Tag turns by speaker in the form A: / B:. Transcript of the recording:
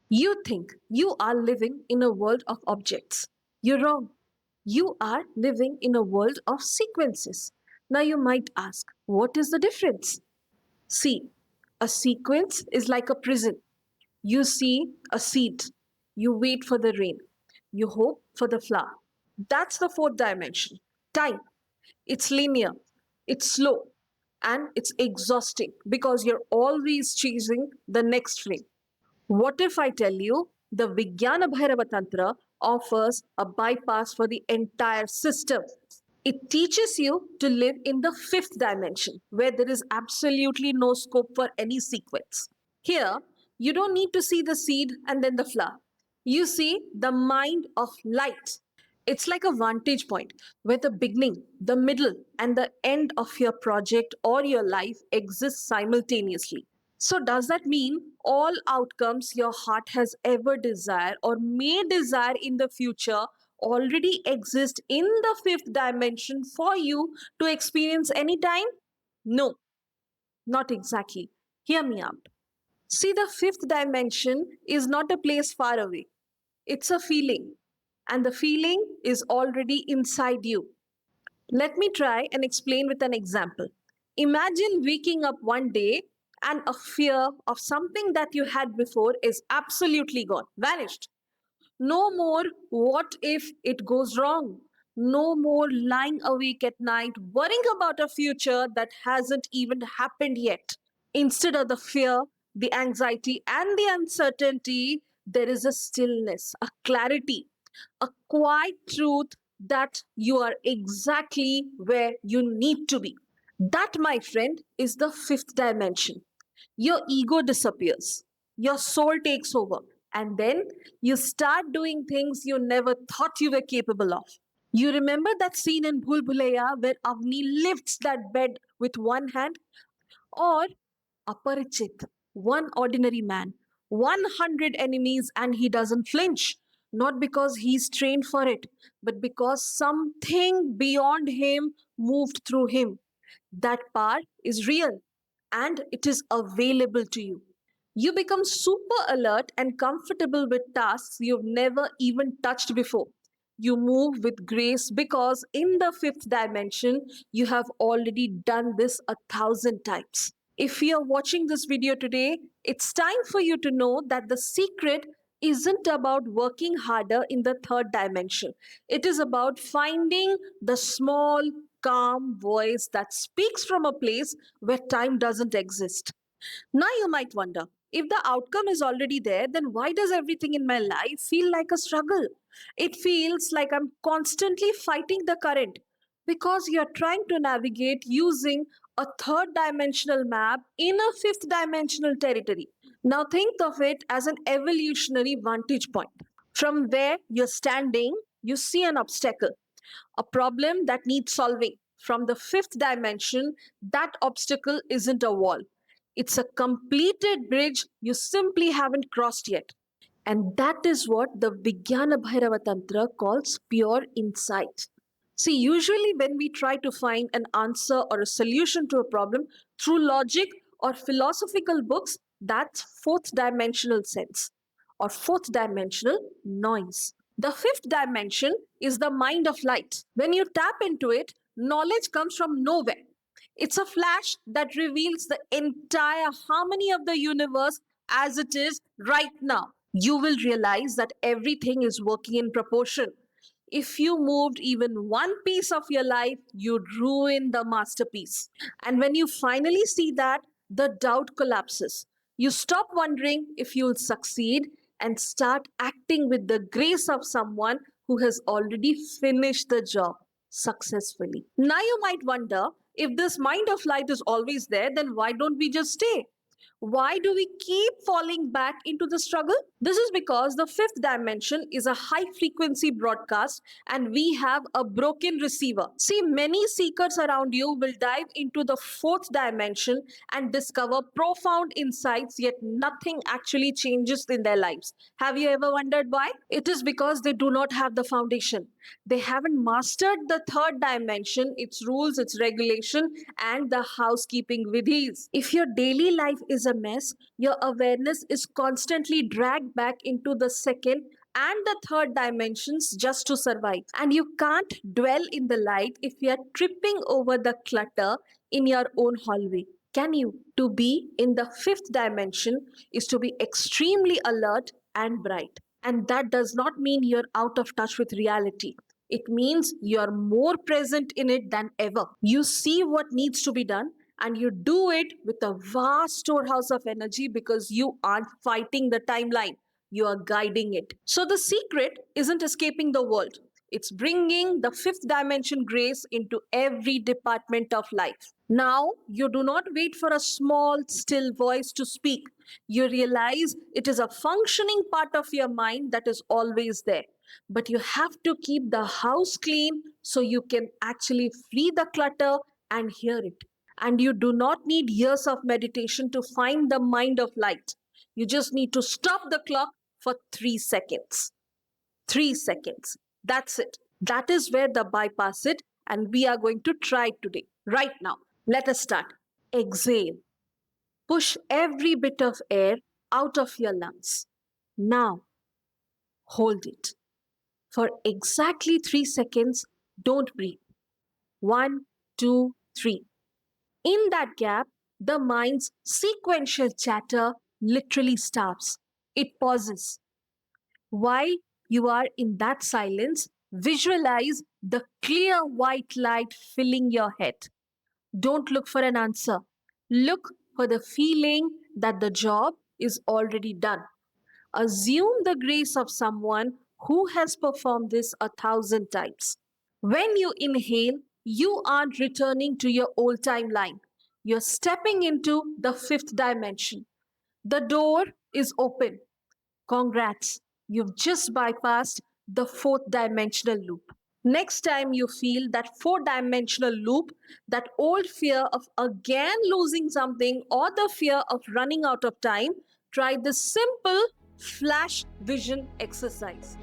A: You think you are living in a world of objects. You're wrong. You are living in a world of sequences. Now you might ask, what is the difference? See, a sequence is like a prison. You see a seed. You wait for the rain. You hope for the flower. That's the fourth dimension. Time. It's linear, it's slow, and it's exhausting because you're always chasing the next frame. What if I tell you the Vijnana Bhairava Tantra offers a bypass for the entire system? It teaches you to live in the fifth dimension where there is absolutely no scope for any sequence. Here, you don't need to see the seed and then the flower. You see the mind of light. It's like a vantage point where the beginning, the middle, and the end of your project or your life exist simultaneously. So, does that mean all outcomes your heart has ever desired or may desire in the future already exist in the fifth dimension for you to experience anytime? No, not exactly. Hear me out. See, the fifth dimension is not a place far away, it's a feeling, and the feeling is already inside you. Let me try and explain with an example. Imagine waking up one day and a fear of something that you had before is absolutely gone, vanished. No more what if it goes wrong. No more lying awake at night worrying about a future that hasn't even happened yet. Instead of the fear, the anxiety, and the uncertainty, there is a stillness, a clarity, a quiet truth that you are exactly where you need to be. That, my friend, is the fifth dimension. Your ego disappears, your soul takes over, and then you start doing things you never thought you were capable of. You remember that scene in Bhul Bhulaiya where Avni lifts that bed with one hand? Or Aparichit, one ordinary man, 100 enemies, and he doesn't flinch. Not because he's trained for it, but because something beyond him moved through him. That power is real and it is available to you. You become super alert and comfortable with tasks you've never even touched before. You move with grace because in the fifth dimension, you have already done this 1,000 times. If you're watching this video today, it's time for you to know that the secret isn't about working harder in the third dimension. It is about finding the small, calm voice that speaks from a place where time doesn't exist. Now you might wonder, if the outcome is already there, then why does everything in my life feel like a struggle? It feels like I'm constantly fighting the current because you're trying to navigate using a third dimensional map in a fifth dimensional territory. Now think of it as an evolutionary vantage point. From where you're standing, you see an obstacle, a problem that needs solving. From the fifth dimension, that obstacle isn't a wall. It's a completed bridge you simply haven't crossed yet. And that is what the Vijnana Bhairava Tantra calls pure insight. See, usually when we try to find an answer or a solution to a problem through logic or philosophical books, that's fourth dimensional sense or fourth dimensional noise. The fifth dimension is the mind of light. When you tap into it, knowledge comes from nowhere. It's a flash that reveals the entire harmony of the universe as it is right now. You will realize that everything is working in proportion. If you moved even one piece of your life, you'd ruin the masterpiece. And when you finally see that, the doubt collapses. You stop wondering if you'll succeed and start acting with the grace of someone who has already finished the job successfully. Now you might wonder, if this mind of light is always there, then why don't we just stay? Why do we keep falling back into the struggle? This is because the fifth dimension is a high frequency broadcast and we have a broken receiver. See, many seekers around you will dive into the fourth dimension and discover profound insights, yet nothing actually changes in their lives. Have you ever wondered why? It is because they do not have the foundation. They haven't mastered the third dimension, its rules, its regulation, and the housekeeping vidhis. If your daily life is is a mess, your awareness is constantly dragged back into the second and the third dimensions just to survive. And you can't dwell in the light if you are tripping over the clutter in your own hallway. Can you? To be in the fifth dimension is to be extremely alert and bright. And that does not mean you're out of touch with reality. It means you're more present in it than ever. You see what needs to be done and you do it with a vast storehouse of energy because you aren't fighting the timeline. You are guiding it. So the secret isn't escaping the world. It's bringing the fifth dimension grace into every department of life. Now, you do not wait for a small, still voice to speak. You realize it is a functioning part of your mind that is always there. But you have to keep the house clean so you can actually free the clutter and hear it. And you do not need years of meditation to find the mind of light. You just need to stop the clock for 3 seconds. 3 seconds. That's it. That is where the bypass it, and we are going to try today, right now. Let us start. Exhale. Push every bit of air out of your lungs. Now, hold it. For exactly 3 seconds, don't breathe. 1, 2, 3. In that gap, the mind's sequential chatter literally stops. It pauses. While you are in that silence, visualize the clear white light filling your head. Don't look for an answer. Look for the feeling that the job is already done. Assume the grace of someone who has performed this 1,000 times. When you inhale, you aren't returning to your old timeline. You're stepping into the fifth dimension. The door is open. Congrats, you've just bypassed the fourth dimensional loop. Next time you feel that four dimensional loop, that old fear of again losing something or the fear of running out of time, try this simple flash vision exercise.